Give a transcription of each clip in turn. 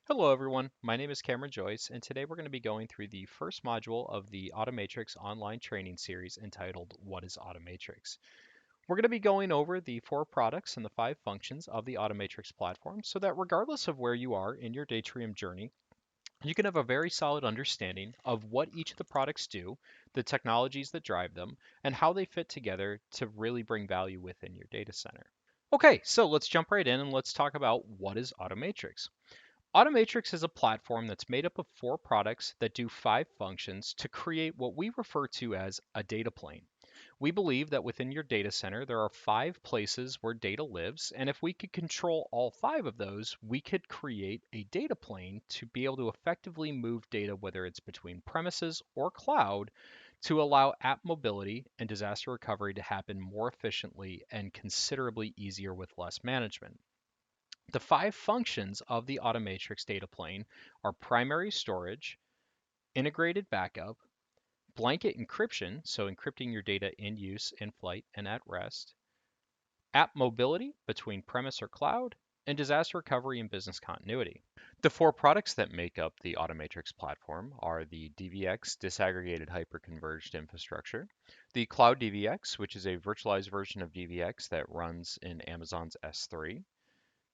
Hello everyone, my name is Cameron Joyce, and today we're going to be going through the first module of the Automatrix online training series entitled What is Automatrix? We're going to be going over the four products and the five functions of the Automatrix platform so that regardless of where you are in your Datrium journey, you can have a very solid understanding of what each of the products do, the technologies that drive them, and how they fit together to really bring value within your data center. Okay, so let's jump right in and let's talk about what is Automatrix. Automatrix is a platform that's made up of four products that do five functions to create what we refer to as a data plane. We believe that within your data center, there are five places where data lives, and if we could control all five of those, we could create a data plane to be able to effectively move data, whether it's between premises or cloud, to allow app mobility and disaster recovery to happen more efficiently and considerably easier with less management. The five functions of the Automatrix data plane are primary storage, integrated backup, blanket encryption, so encrypting your data in use, in flight, and at rest, app mobility between premise or cloud, and disaster recovery and business continuity. The four products that make up the Automatrix platform are the DVX disaggregated hyperconverged infrastructure, the Cloud DVX, which is a virtualized version of DVX that runs in Amazon's S3,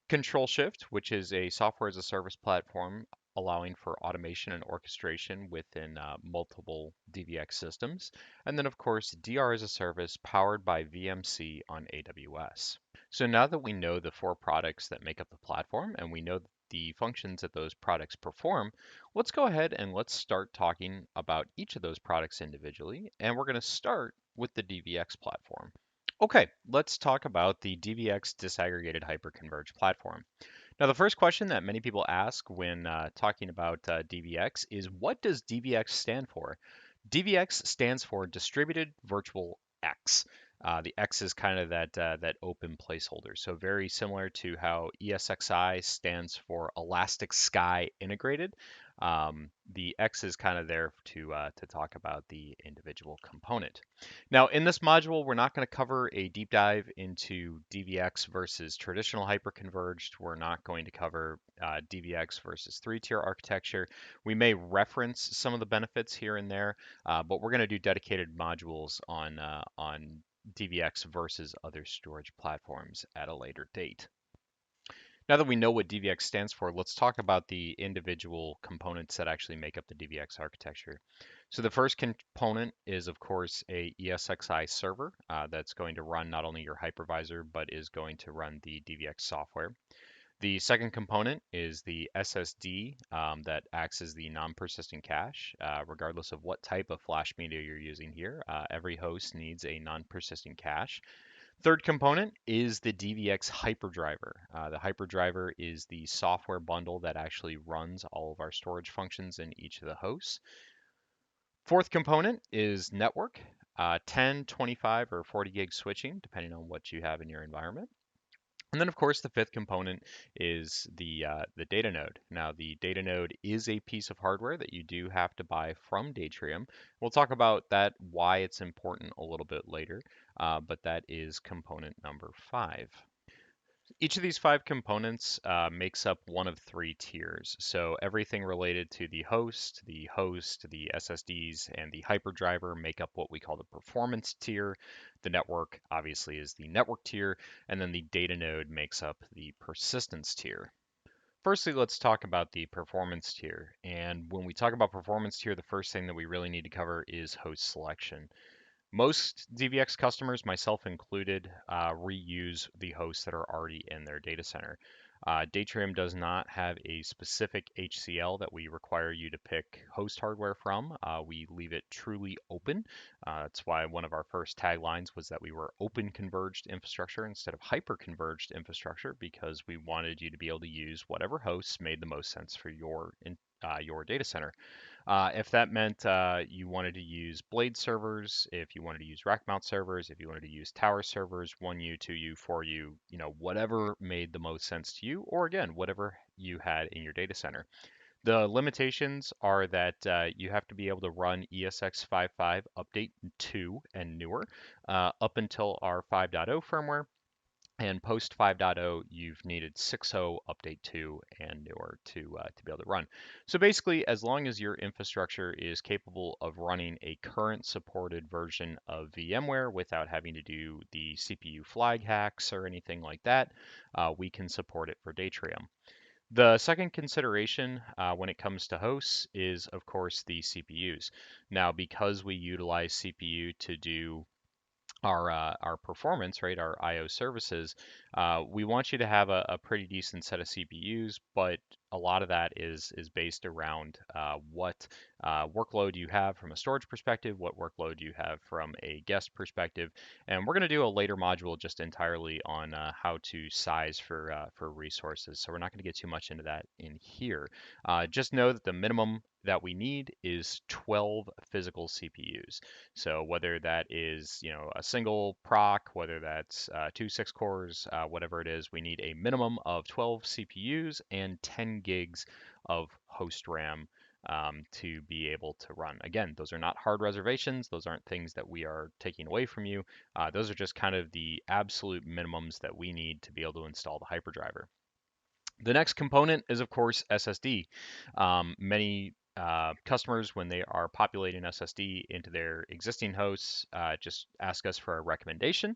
Controlshift, which is a software as a service platform allowing for automation and orchestration within multiple DVX systems. And then, of course, DR as a service powered by VMC on AWS. So now that we know the four products that make up the platform and we know the functions that those products perform, let's go ahead and let's start talking about each of those products individually. And we're going to start with the DVX platform. Okay, let's talk about the DVX disaggregated hyperconverged platform. Now, the first question that many people ask when talking about DVX is what does DVX stand for? DVX stands for Distributed Virtual X. The X is kind of that open placeholder. So very similar to how ESXi stands for Elastic Sky Integrated. The X is kind of there to talk about the individual component. Now, in this module, we're not going to cover a deep dive into DVX versus traditional hyperconverged. We're not going to cover DVX versus three-tier architecture. We may reference some of the benefits here and there, but we're going to do dedicated modules on DVX versus other storage platforms at a later date. Now that we know what DVX stands for, let's talk about the individual components that actually make up the DVX architecture. So the first component is, of course, a ESXi server that's going to run not only your hypervisor, but is going to run the DVX software. The second component is the SSD that acts as the non-persistent cache. Regardless of what type of flash media you're using here, every host needs a non-persistent cache. Third component is the DVX hyperdriver. The hyperdriver is the software bundle that actually runs all of our storage functions in each of the hosts. Fourth component is network, 10, 25, or 40 gig switching, depending on what you have in your environment. And then, of course, the fifth component is the data node. Now, the data node is a piece of hardware that you do have to buy from Datrium. We'll talk about that, why it's important a little bit later, but that is component number 5. Each of these five components makes up one of three tiers. So everything related to the host, the SSDs, and the hyperdriver make up what we call the performance tier. The network obviously is the network tier, and then the data node makes up the persistence tier. Firstly, let's talk about the performance tier. And when we talk about performance tier, the first thing that we really need to cover is host selection. Most DVX customers, myself included, reuse the hosts that are already in their data center. Datrium does not have a specific HCL that we require you to pick host hardware from. We leave it truly open. That's why one of our first taglines was that we were open converged infrastructure instead of hyper converged infrastructure because we wanted you to be able to use whatever hosts made the most sense for your data center. If that meant you wanted to use blade servers, if you wanted to use rack mount servers, if you wanted to use tower servers, 1U, 2U, 4U, whatever made the most sense to you, or again, whatever you had in your data center. The limitations are that you have to be able to run ESX55 update 2 and newer up until our 5.0 firmware. And post 5.0, you've needed 6.0, update 2, and newer to be able to run. So basically, as long as your infrastructure is capable of running a current supported version of VMware without having to do the CPU flag hacks or anything like that, we can support it for Datrium. The second consideration when it comes to hosts is, of course, the CPUs. Now, because we utilize CPU to do our performance, right, our I/O services, we want you to have a pretty decent set of CPUs, but a lot of that is based around what workload you have from a storage perspective, what workload you have from a guest perspective, and we're going to do a later module just entirely on how to size for resources. So we're not going to get too much into that in here. Just know that the minimum that we need is 12 physical CPUs. So whether that is, a single proc, whether that's two 6 cores, whatever it is, we need a minimum of 12 CPUs and 10 gigs of host RAM to be able to run. Again, those are not hard reservations. Those aren't things that we are taking away from you. Those are just kind of the absolute minimums that we need to be able to install the hyperdriver. The next component is, of course, SSD. Many customers, when they are populating SSD into their existing hosts, just ask us for a recommendation.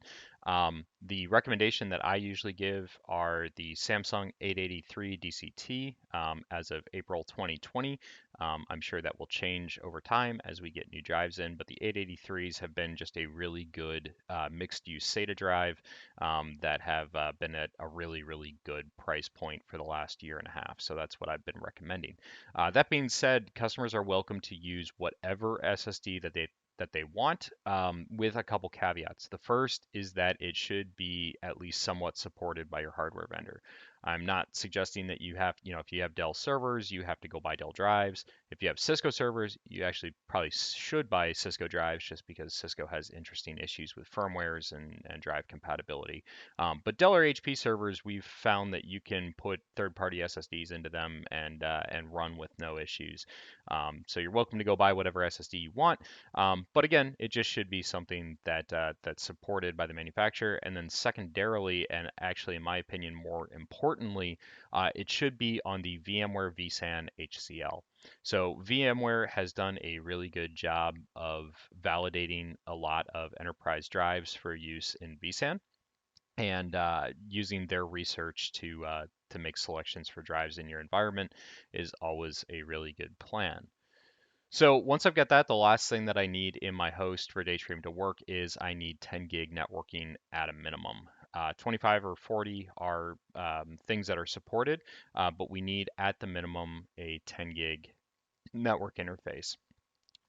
The recommendation that I usually give are the Samsung 883 DCT as of April 2020. I'm sure that will change over time as we get new drives in, but the 883s have been just a really good mixed use SATA drive that have been at a really, really good price point for the last year and a half. So that's what I've been recommending. That being said, customers are welcome to use whatever SSD that they want, with a couple caveats. The first is that it should be at least somewhat supported by your hardware vendor. I'm not suggesting that you have, if you have Dell servers, you have to go buy Dell drives. If you have Cisco servers, you actually probably should buy Cisco drives just because Cisco has interesting issues with firmwares and drive compatibility. But Dell or HP servers, we've found that you can put third-party SSDs into them and run with no issues. So you're welcome to go buy whatever SSD you want. But again, it just should be something that's supported by the manufacturer. And then secondarily, and actually in my opinion more importantly, it should be on the VMware vSAN HCL. So VMware has done a really good job of validating a lot of enterprise drives for use in vSAN and using their research to make selections for drives in your environment is always a really good plan. So once I've got that, the last thing that I need in my host for Datrium to work is I need 10 gig networking at a minimum. 25 or 40 are things that are supported, but we need at the minimum a 10 gig network interface.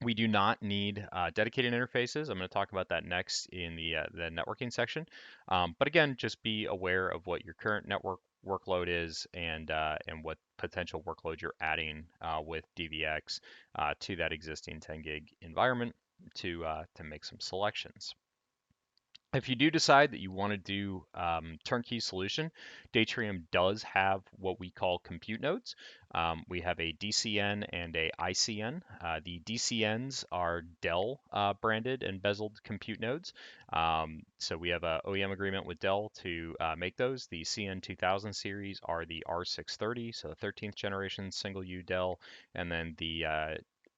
We do not need dedicated interfaces. I'm going to talk about that next in the networking section. But again, just be aware of what your current network workload is and what potential workload you're adding with DVX to that existing 10 gig environment to make some selections. If you do decide that you want to do turnkey solution, Datrium does have what we call compute nodes. We have a DCN and a ICN. The DCNs are Dell branded and bezeled compute nodes. So we have a OEM agreement with Dell to make those. The CN2000 series are the R630, so the 13th generation single U Dell, and then the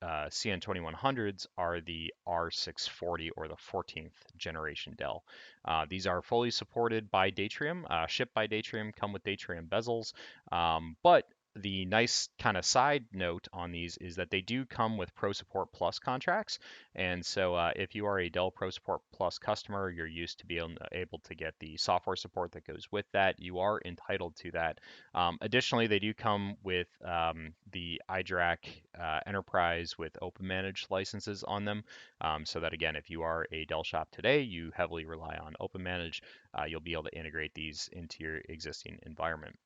CN2100s are the R640 or the 14th generation Dell. These are fully supported by Datrium, shipped by Datrium, come with Datrium bezels, but the nice kind of side note on these is that they do come with Pro Support Plus contracts. And so if you are a Dell Pro Support Plus customer, you're used to be able to get the software support that goes with that. You are entitled to that. Additionally, they do come with the iDRAC Enterprise with open managed licenses on them. So that again, if you are a Dell shop today, you heavily rely on open managed, you'll be able to integrate these into your existing environment.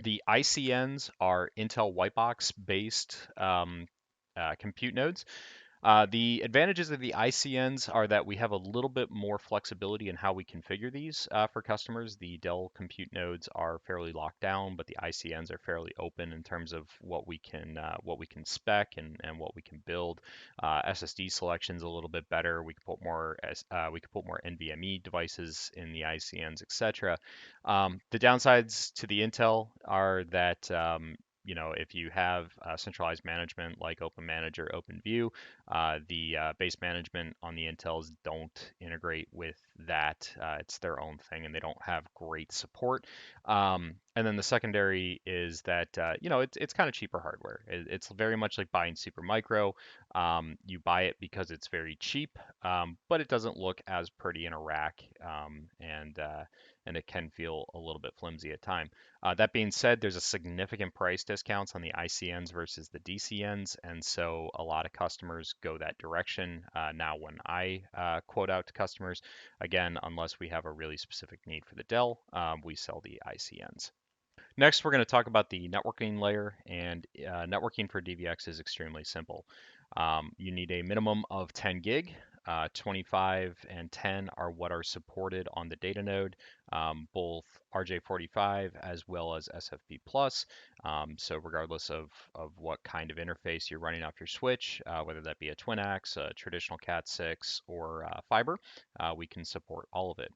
The ICNs are Intel Whitebox based compute nodes. The advantages of the ICNs are that we have a little bit more flexibility in how we configure these for customers. The Dell compute nodes are fairly locked down, but the ICNs are fairly open in terms of what we can spec and what we can build. SSD selection's a little bit better. We could put more NVMe devices in the ICNs, etc. The downsides to the Intel are that if you have centralized management like OpenManage or OpenView, the base management on the Intels don't integrate with that. It's their own thing, and they don't have great support. And then the secondary is that it's kind of cheaper hardware. It's very much like buying Supermicro. You buy it because it's very cheap, but it doesn't look as pretty in a rack, and it can feel a little bit flimsy at time. That being said, there's a significant price discounts on the ICNs versus the DCNs, and so a lot of customers go that direction. Now, when I quote out to customers, again, unless we have a really specific need for the Dell, we sell the ICNs. Next, we're going to talk about the networking layer, and networking for DVX is extremely simple. You need a minimum of 10 gig. 25 and 10 are what are supported on the data node, both RJ45 as well as SFP+. So regardless of what kind of interface you're running off your switch, whether that be a twin-ax, a traditional Cat6, or fiber, we can support all of it.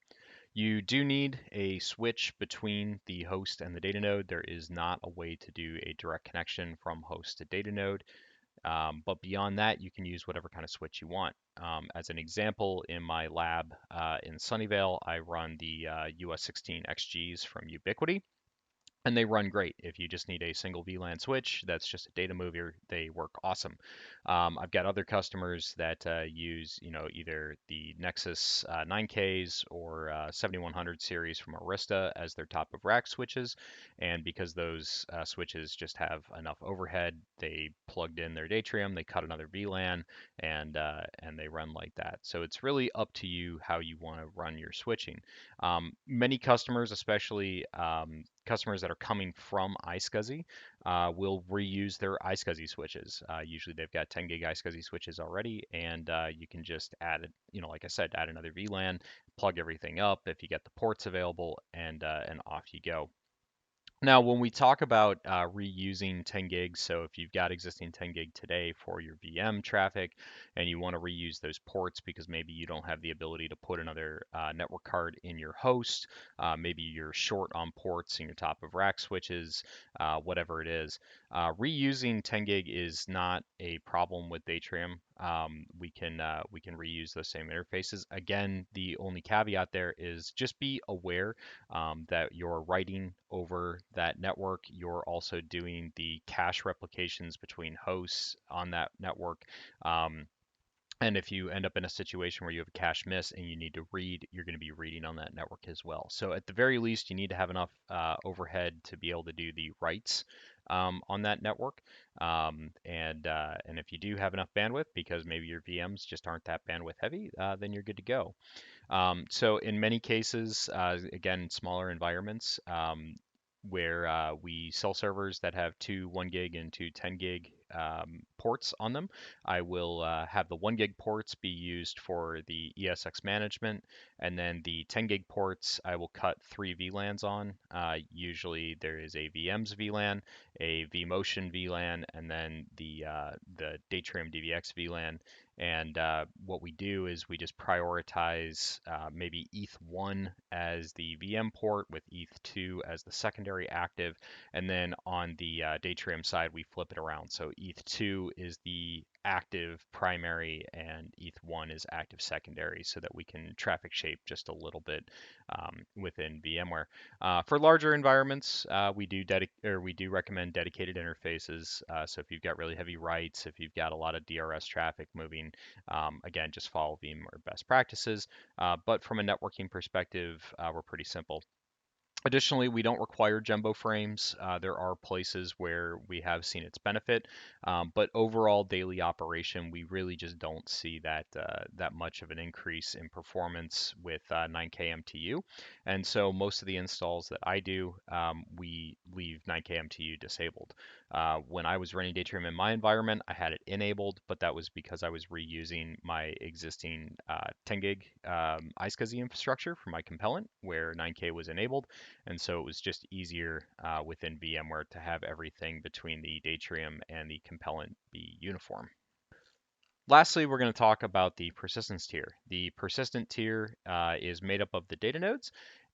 You do need a switch between the host and the data node. There is not a way to do a direct connection from host to data node. But beyond that, you can use whatever kind of switch you want. As an example, in my lab in Sunnyvale, I run the US16 XGs from Ubiquiti, and they run great. If you just need a single VLAN switch, that's just a data mover, they work awesome. I've got other customers that use, either the Nexus 9Ks or 7100 series from Arista as their top of rack switches, and because those switches just have enough overhead, they plugged in their Datrium, they cut another VLAN, and they run like that. So it's really up to you how you want to run your switching. Many customers, especially customers that are coming from iSCSI, will reuse their iSCSI switches. Usually they've got 10 gig iSCSI switches already, and you can just add, like I said, add another VLAN, plug everything up if you get the ports available, and off you go. Now, when we talk about reusing 10 gigs, so if you've got existing 10 gig today for your VM traffic and you want to reuse those ports because maybe you don't have the ability to put another network card in your host, maybe you're short on ports in your top of rack switches, whatever it is, reusing 10 gig is not a problem with Datrium. We can reuse those same interfaces. Again, the only caveat there is just be aware that you're writing over that network. You're also doing the cache replications between hosts on that network. And if you end up in a situation where you have a cache miss and you need to read, you're going to be reading on that network as well. So at the very least, you need to have enough overhead to be able to do the writes on that network. And if you do have enough bandwidth, because maybe your VMs just aren't that bandwidth heavy, then you're good to go. So in many cases, again, smaller environments, where we sell servers that have two 1 gig and two 10 gig ports on them, I will have the 1 gig ports be used for the ESX management, and then the 10 gig ports I will cut 3 VLANs on. Usually there is a VMs VLAN, a vMotion VLAN, and then the Datrium DVX VLAN. And what we do is we just prioritize maybe ETH1 as the VM port with ETH2 as the secondary active. And then on the Datrium side, we flip it around. So ETH2 is the active primary and ETH1 is active secondary, so that we can traffic shape just a little bit within VMware. For larger environments, we do recommend dedicated interfaces. So if you've got really heavy writes, if you've got a lot of DRS traffic moving, again, just follow VMware best practices. But from a networking perspective, we're pretty simple. Additionally, we don't require jumbo frames. There are places where we have seen its benefit, but overall daily operation, we really just don't see that much of an increase in performance with 9K MTU. And so most of the installs that I do, we leave 9K MTU disabled. When I was running Datrium in my environment, I had it enabled, but that was because I was reusing my existing 10 gig iSCSI infrastructure for my compellant, where 9K was enabled. And so it was just easier within VMware to have everything between the Datrium and the compellant be uniform. Lastly, we're going to talk about the persistence tier. The persistent tier is made up of the data nodes,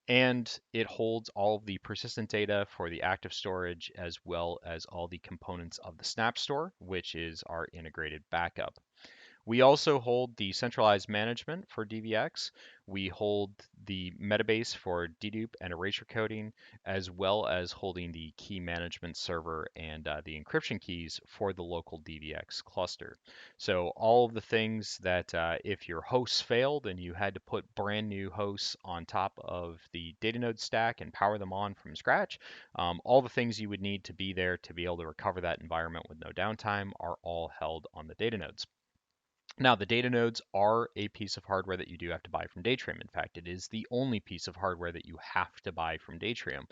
and it holds all of the persistent data for the active storage as well as all the components of the snap store, which is our integrated backup. We also hold the centralized management for DVX. We hold the metabase for dedupe and erasure coding, as well as holding the key management server and the encryption keys for the local DVX cluster. So all of the things that if your hosts failed and you had to put brand new hosts on top of the data node stack and power them on from scratch, all the things you would need to be there to be able to recover that environment with no downtime are all held on the data nodes. Now, the data nodes are a piece of hardware that you do have to buy from Datrium. In fact, it is the only piece of hardware that you have to buy from Datrium.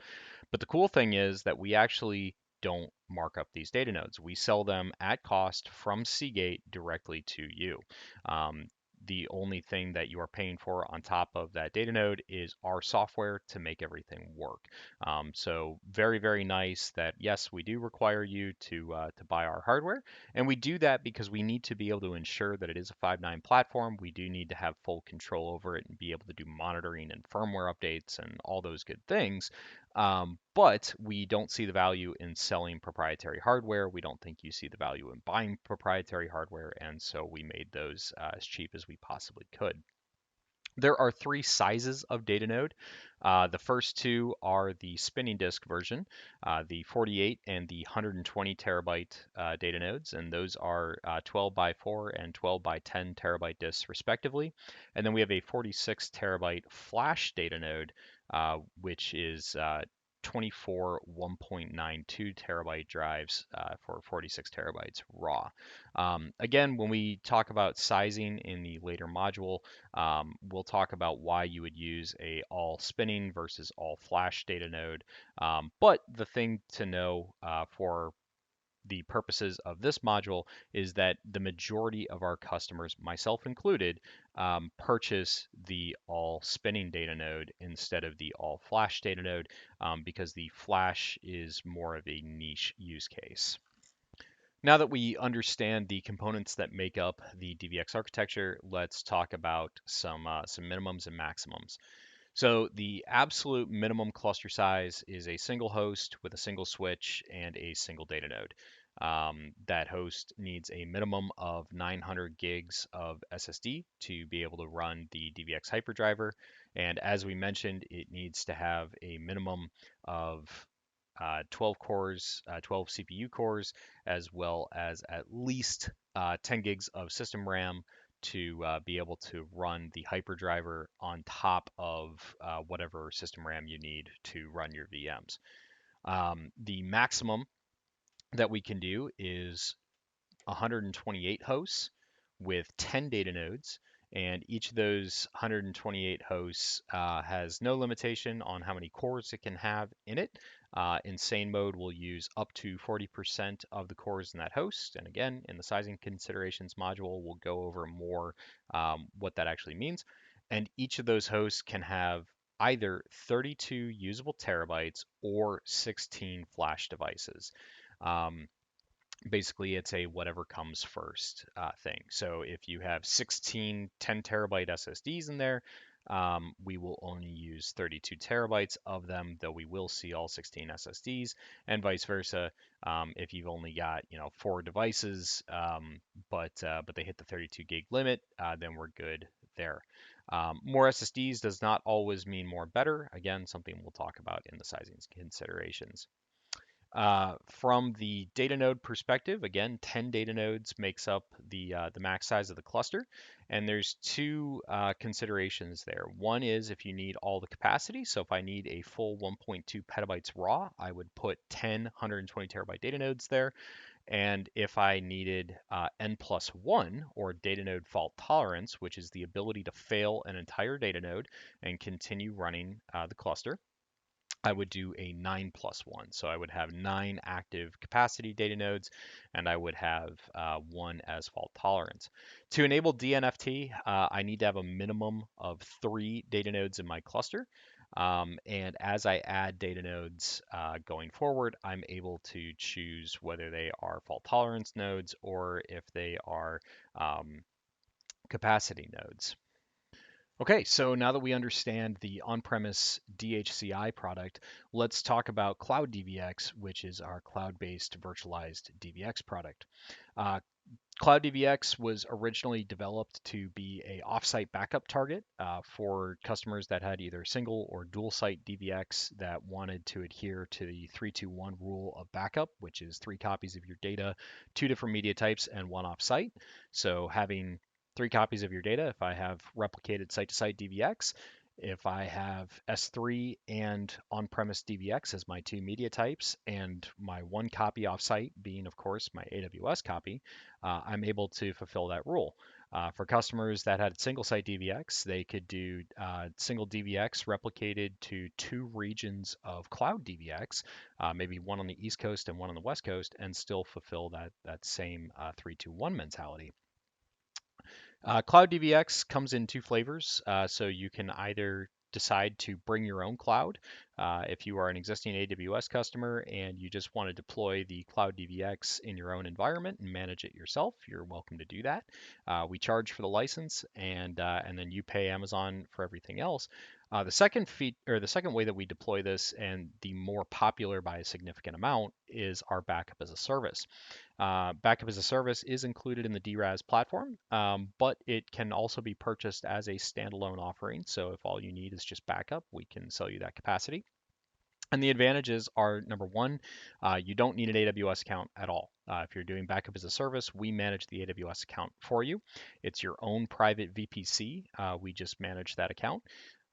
But the cool thing is that we actually don't mark up these data nodes. We sell them at cost from Seagate directly to you. Um, the only thing that you are paying for on top of that data node is our software to make everything work. So very, very nice that yes, we do require you to buy our hardware, and we do that because we need to be able to ensure that it is a 5.9 platform. We do need to have full control over it and be able to do monitoring and firmware updates and all those good things. But we don't see the value in selling proprietary hardware. We don't think you see the value in buying proprietary hardware, and so we made those as cheap as we possibly could. There are three sizes of data node. The first two are the spinning disk version, the 48 and the 120 terabyte data nodes, and those are 12 by 4 and 12 by 10 terabyte disks respectively. And then we have a 46 terabyte flash data node, which is 24 1.92 terabyte drives for 46 terabytes raw. Again, when we talk about sizing in the later module, we'll talk about why you would use a all spinning versus all flash data node. But the thing to know for the purposes of this module is that the majority of our customers, myself included, purchase the all spinning data node instead of the all flash data node because the flash is more of a niche use case. Now that we understand the components that make up the DVX architecture, let's talk about some minimums and maximums. So the absolute minimum cluster size is a single host with a single switch and a single data node. That host needs a minimum of 900 gigs of SSD to be able to run the DVX hyperdriver. And as we mentioned, it needs to have a minimum of 12 cores, 12 CPU cores, as well as at least 10 gigs of system RAM to be able to run the hyperdriver on top of whatever system RAM you need to run your VMs. The maximum that we can do is 128 hosts with 10 data nodes, and each of those 128 hosts has no limitation on how many cores it can have in it. Insane mode will use up to 40% of the cores in that host, and again, in the sizing considerations module, we'll go over more what that actually means. And each of those hosts can have either 32 usable terabytes or 16 flash devices. Um, Basically it's a whatever comes first thing. So if you have 16 10 terabyte SSDs in there, we will only use 32 terabytes of them, though we will see all 16 SSDs, and vice versa. If you've only got 4 devices, but they hit the 32 gig limit, then we're good there. More SSDs does not always mean more better. Again, something we'll talk about in the sizing considerations. From the data node perspective, again, 10 data nodes makes up the max size of the cluster, and there's two considerations there. One is if you need all the capacity, so if I need a full 1.2 petabytes raw, I would put 10 120 terabyte data nodes there. And if I needed N plus 1, or data node fault tolerance, which is the ability to fail an entire data node and continue running the cluster, I would do a 9 plus 1. So I would have 9 active capacity data nodes, and I would have 1 as fault tolerance. To enable DNFT, I need to have a minimum of 3 data nodes in my cluster. And as I add data nodes going forward, I'm able to choose whether they are fault tolerance nodes or if they are capacity nodes. Okay, so now that we understand the on-premise DHCI product, let's talk about Cloud DVX, which is our cloud-based virtualized DVX product. Uh, Cloud DVX was originally developed to be a offsite backup target for customers that had either single or dual site DVX that wanted to adhere to the 3-2-1 rule of backup, which is 3 copies of your data, 2 different media types, and 1 offsite. So having 3 copies of your data, if I have replicated site-to-site DVX, if I have S3 and on-premise DVX as my 2 media types, and my 1 copy offsite being, of course, my AWS copy, I'm able to fulfill that rule. For customers that had single site DVX, they could do single DVX replicated to 2 regions of cloud DVX, maybe one on the East Coast and one on the West Coast, and still fulfill that same 3-2-1 mentality. Cloud DVX comes in 2 flavors, so you can either decide to bring your own cloud. If you are an existing AWS customer and you just want to deploy the Cloud DVX in your own environment and manage it yourself, you're welcome to do that. We charge for the license, and then you pay Amazon for everything else. The second way that we deploy this, and the more popular by a significant amount, is our backup as a service. Backup as a service is included in the DVRX platform, but it can also be purchased as a standalone offering. So if all you need is just backup, we can sell you that capacity. And the advantages are, number one, you don't need an AWS account at all. If you're doing backup as a service, we manage the AWS account for you. It's your own private VPC. We just manage that account.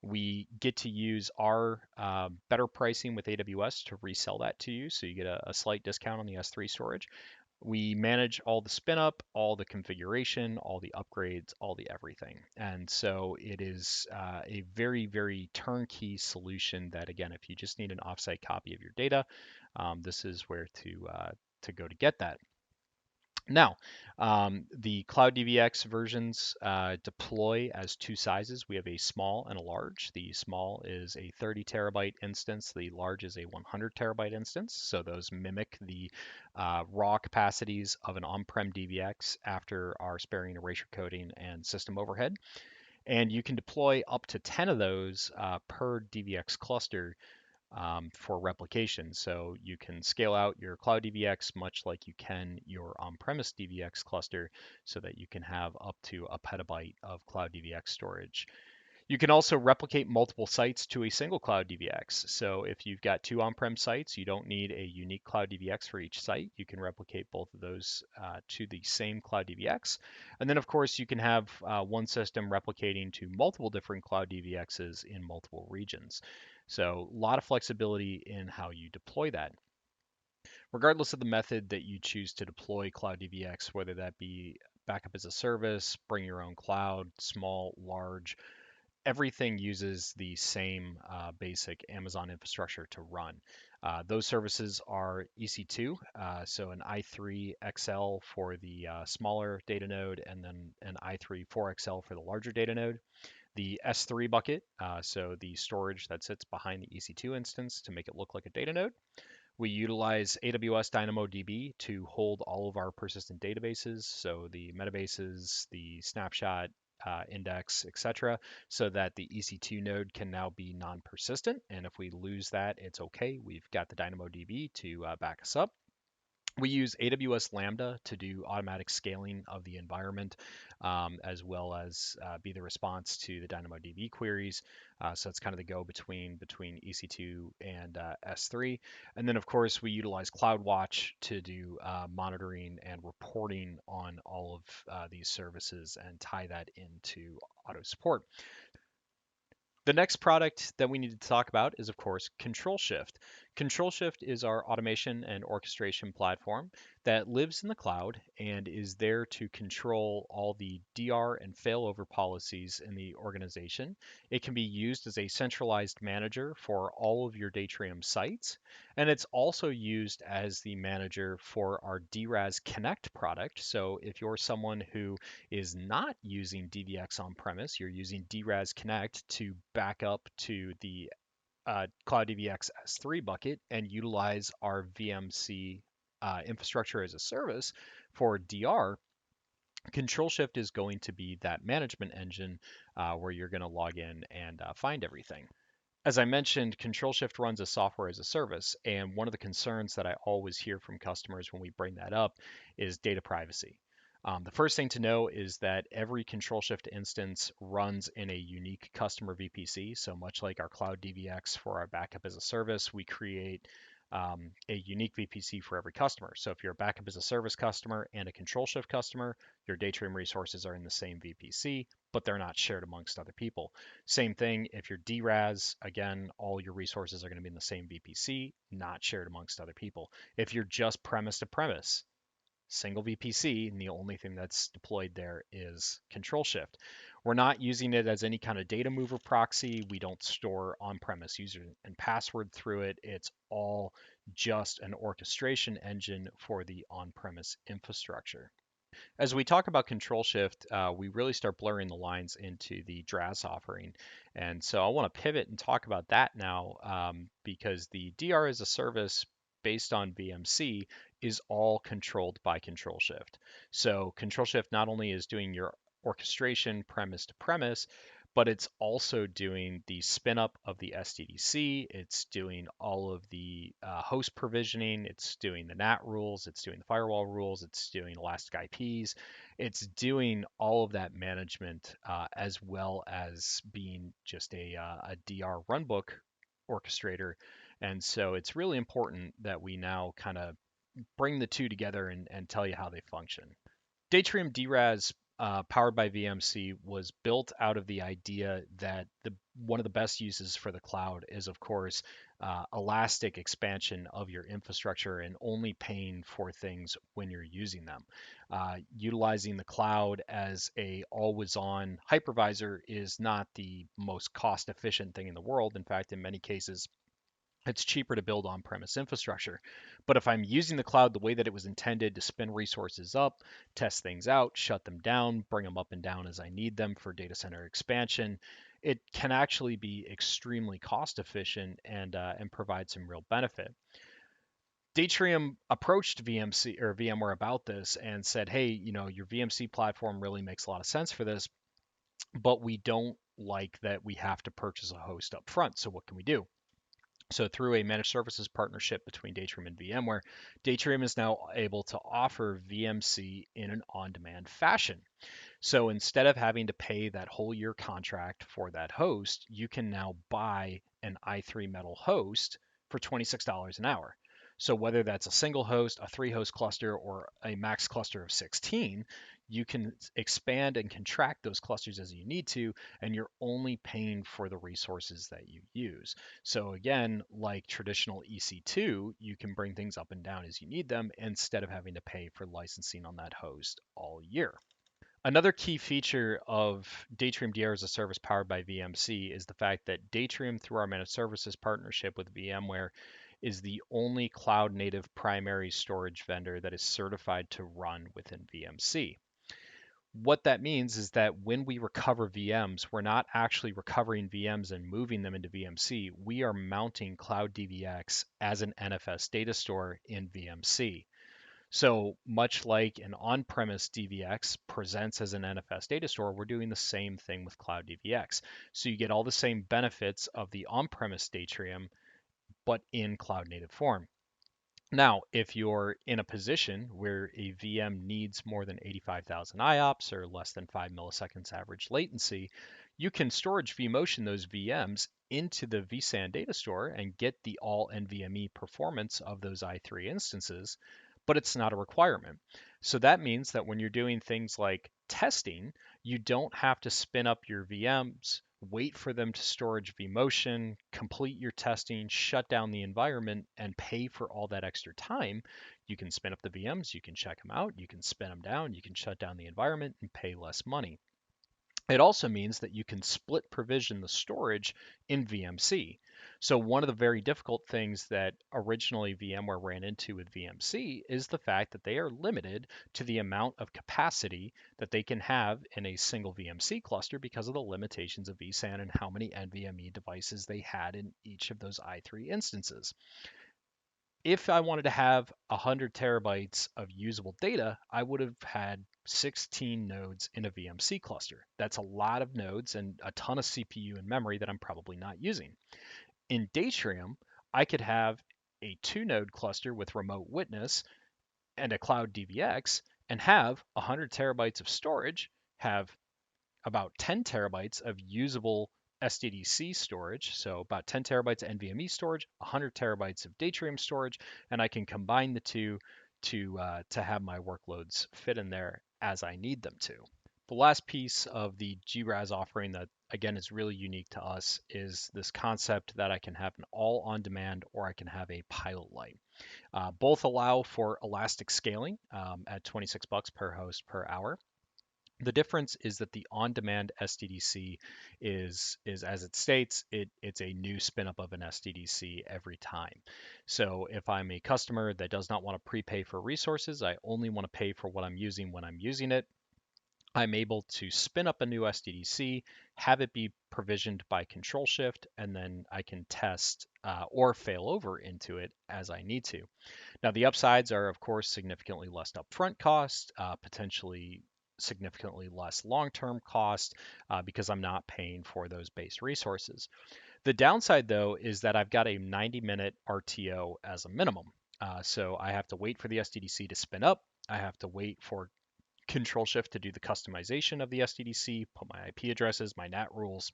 We get to use our better pricing with AWS to resell that to you, so you get a slight discount on the S3 storage. We manage all the spin up, all the configuration, all the upgrades, all the everything. And so it is a very, very turnkey solution that, again, if you just need an offsite copy of your data, this is where to go to get that. Now, the Cloud DVX versions deploy as 2 sizes. We have a small and a large. The small is a 30 terabyte instance. The large is a 100 terabyte instance. So those mimic the raw capacities of an on-prem DVX after our sparing erasure coding and system overhead. And you can deploy up to 10 of those per DVX cluster for replication. So you can scale out your cloud DVX much like you can your on-premise DVX cluster so that you can have up to a petabyte of cloud DVX storage. You can also replicate multiple sites to a single cloud DVX. So if you've got 2 on-prem sites, you don't need a unique cloud DVX for each site. You can replicate both of those to the same cloud DVX. And then, of course, you can have one system replicating to multiple different cloud DVXs in multiple regions. So a lot of flexibility in how you deploy that. Regardless of the method that you choose to deploy Cloud DVX, whether that be backup as a service, bring your own cloud, small, large, everything uses the same basic Amazon infrastructure to run. Those services are EC2, so an i3 XL for the smaller data node, and then an i3 4XL for the larger data node. The S3 bucket, so the storage that sits behind the EC2 instance to make it look like a data node. We utilize AWS DynamoDB to hold all of our persistent databases, so the metabases, the snapshot, index, etc., so that the EC2 node can now be non-persistent. And if we lose that, it's okay. We've got the DynamoDB to back us up. We use AWS Lambda to do automatic scaling of the environment, as well as be the response to the DynamoDB queries. So it's kind of the go between EC2 and S3. And then, of course, we utilize CloudWatch to do monitoring and reporting on all of these services and tie that into auto support. The next product that we need to talk about is, of course, Controlshift. Controlshift is our automation and orchestration platform that lives in the cloud and is there to control all the DR and failover policies in the organization. It can be used as a centralized manager for all of your Datrium sites, and it's also used as the manager for our DRAS Connect product. So if you're someone who is not using DVX on premise, you're using DRAS Connect to back up to the Cloud DVX S3 bucket and utilize our VMC infrastructure as a service for DR. Controlshift is going to be that management engine where you're going to log in and find everything. As I mentioned, Controlshift runs a software as a service, and one of the concerns that I always hear from customers when we bring that up is data privacy. The first thing to know is that every Controlshift instance runs in a unique customer VPC. So much like our Cloud DVX for our backup as a service, we create a unique VPC for every customer. So if you're a backup as a service customer and a Controlshift customer, your Datrium resources are in the same VPC, but they're not shared amongst other people. Same thing if you're DRAS, again, all your resources are going to be in the same VPC, not shared amongst other people. If you're just premise to premise, single VPC, and the only thing that's deployed there is Controlshift. We're not using it as any kind of data mover proxy. We don't store on-premise user and password through it. It's all just an orchestration engine for the on-premise infrastructure. As we talk about Controlshift, we really start blurring the lines into the DRAS offering. And so I want to pivot and talk about that now because the DR as a service based on VMC is all controlled by Controlshift. So Controlshift not only is doing your orchestration premise to premise, but it's also doing the spin up of the SDDC. It's doing all of the host provisioning. It's doing the NAT rules. It's doing the firewall rules. It's doing Elastic IPs. It's doing all of that management as well as being just a DR runbook orchestrator. And so it's really important that we now kind of bring the two together and tell you how they function. Datrium DRAS powered by VMC was built out of the idea that one of the best uses for the cloud is, of course, elastic expansion of your infrastructure and only paying for things when you're using them. Utilizing the cloud as a always-on hypervisor is not the most cost-efficient thing in the world. In fact, in many cases, it's cheaper to build on-premise infrastructure. But if I'm using the cloud the way that it was intended to spin resources up, test things out, shut them down, bring them up and down as I need them for data center expansion, it can actually be extremely cost efficient and provide some real benefit. Datrium approached VMC or VMware about this and said, "Hey, your VMC platform really makes a lot of sense for this, but we don't like that we have to purchase a host up front. So what can we do?" So through a managed services partnership between Datrium and VMware, Datrium is now able to offer VMC in an on-demand fashion. So instead of having to pay that whole year contract for that host, you can now buy an i3 Metal host for $26 an hour. So whether that's a single host, a three host cluster, or a max cluster of 16, you can expand and contract those clusters as you need to, and you're only paying for the resources that you use. So again, like traditional EC2, you can bring things up and down as you need them instead of having to pay for licensing on that host all year. Another key feature of Datrium DR as a service powered by VMC is the fact that Datrium, through our managed services partnership with VMware, is the only cloud native primary storage vendor that is certified to run within VMC. What that means is that when we recover VMs, we're not actually recovering VMs and moving them into VMC. We are mounting Cloud DVX as an NFS data store in VMC. So much like an on-premise DVX presents as an NFS data store, we're doing the same thing with Cloud DVX. So you get all the same benefits of the on-premise Datrium, but in cloud native form. Now, if you're in a position where a VM needs more than 85,000 IOPS or less than 5 milliseconds average latency, you can storage vMotion those VMs into the vSAN data store and get the all NVMe performance of those i3 instances, but it's not a requirement. So that means that when you're doing things like testing, you don't have to spin up your VMs, wait for them to storage vMotion, complete your testing, shut down the environment, and pay for all that extra time. You can spin up the VMs, you can check them out, you can spin them down, you can shut down the environment and pay less money. It also means that you can split provision the storage in VMC. So one of the very difficult things that originally VMware ran into with VMC is the fact that they are limited to the amount of capacity that they can have in a single VMC cluster because of the limitations of vSAN and how many NVMe devices they had in each of those i3 instances. If I wanted to have 100 terabytes of usable data, I would have had 16 nodes in a VMC cluster. That's a lot of nodes and a ton of CPU and memory that I'm probably not using. In Datrium, I could have a 2 node cluster with remote witness and a cloud DVX and have 100 terabytes of storage, have about 10 terabytes of usable SDDC storage, so about 10 terabytes of NVMe storage, 100 terabytes of Datrium storage, and I can combine the two to have my workloads fit in there as I need them to. The last piece of the GRAS offering that again is really unique to us is this concept that I can have an all on demand or I can have a pilot light. Both allow for elastic scaling at 26 bucks per host per hour. The difference is that the on-demand SDDC is as it states, it's a new spin up of an SDDC every time. So if I'm a customer that does not want to prepay for resources, I only want to pay for what I'm using when I'm using it. I'm able to spin up a new SDDC, have it be provisioned by Controlshift, and then I can test or fail over into it as I need to. Now, the upsides are, of course, significantly less upfront cost, potentially significantly less long-term cost because I'm not paying for those base resources. The downside, though, is that I've got a 90-minute RTO as a minimum. So I have to wait for the SDDC to spin up. I have to wait for Controlshift to do the customization of the SDDC, put my IP addresses, my NAT rules,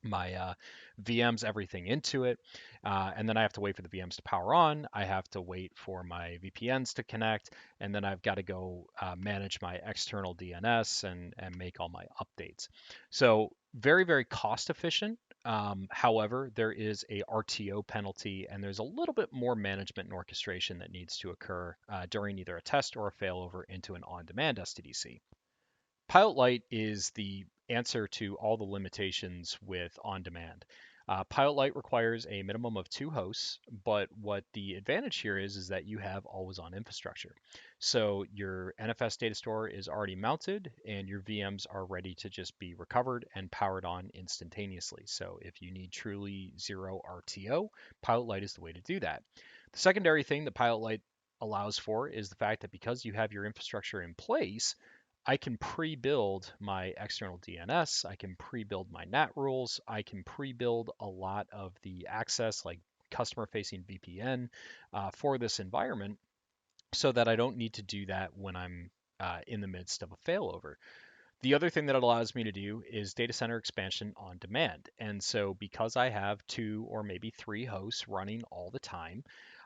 my VMs, everything into it. And then I have to wait for the VMs to power on. I have to wait for my VPNs to connect. And then I've got to go manage my external DNS and make all my updates. So very, very cost efficient. However, there is a RTO penalty and there's a little bit more management and orchestration that needs to occur during either a test or a failover into an on-demand SDDC. Pilot Light is the answer to all the limitations with on-demand. Pilot Light requires a minimum of 2 hosts, but what the advantage here is that you have always-on infrastructure. So your NFS data store is already mounted, and your VMs are ready to just be recovered and powered on instantaneously. So if you need truly zero RTO, Pilot Light is the way to do that. The secondary thing that Pilot Light allows for is the fact that because you have your infrastructure in place, I can pre-build my external DNS, I can pre-build my NAT rules, I can pre-build a lot of the access like customer-facing VPN for this environment so that I don't need to do that when I'm in the midst of a failover. The other thing that it allows me to do is data center expansion on demand. And so because I have 2 or maybe 3 hosts running all the time,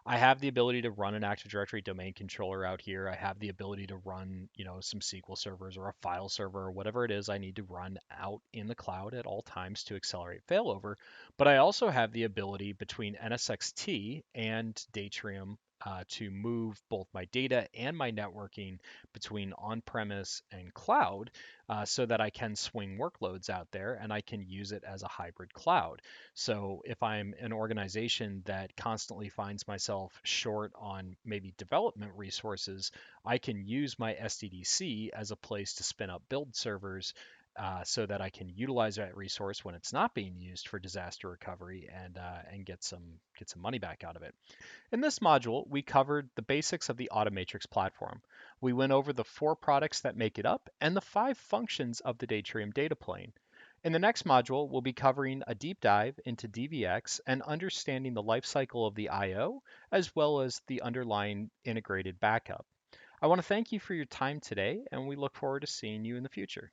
I have the ability to run an Active Directory domain controller out here. I have the ability to run, some SQL servers or a file server or whatever it is I need to run out in the cloud at all times to accelerate failover. But I also have the ability between NSXT and Datrium to move both my data and my networking between on-premise and cloud so that I can swing workloads out there and I can use it as a hybrid cloud. So if I'm an organization that constantly finds myself short on maybe development resources, I can use my SDDC as a place to spin up build servers so that I can utilize that resource when it's not being used for disaster recovery and get some money back out of it. In this module, we covered the basics of the Automatrix platform. We went over the 4 products that make it up and the 5 functions of the Datrium data plane. In the next module, we'll be covering a deep dive into DVX and understanding the life cycle of the I/O, as well as the underlying integrated backup. I want to thank you for your time today, and we look forward to seeing you in the future.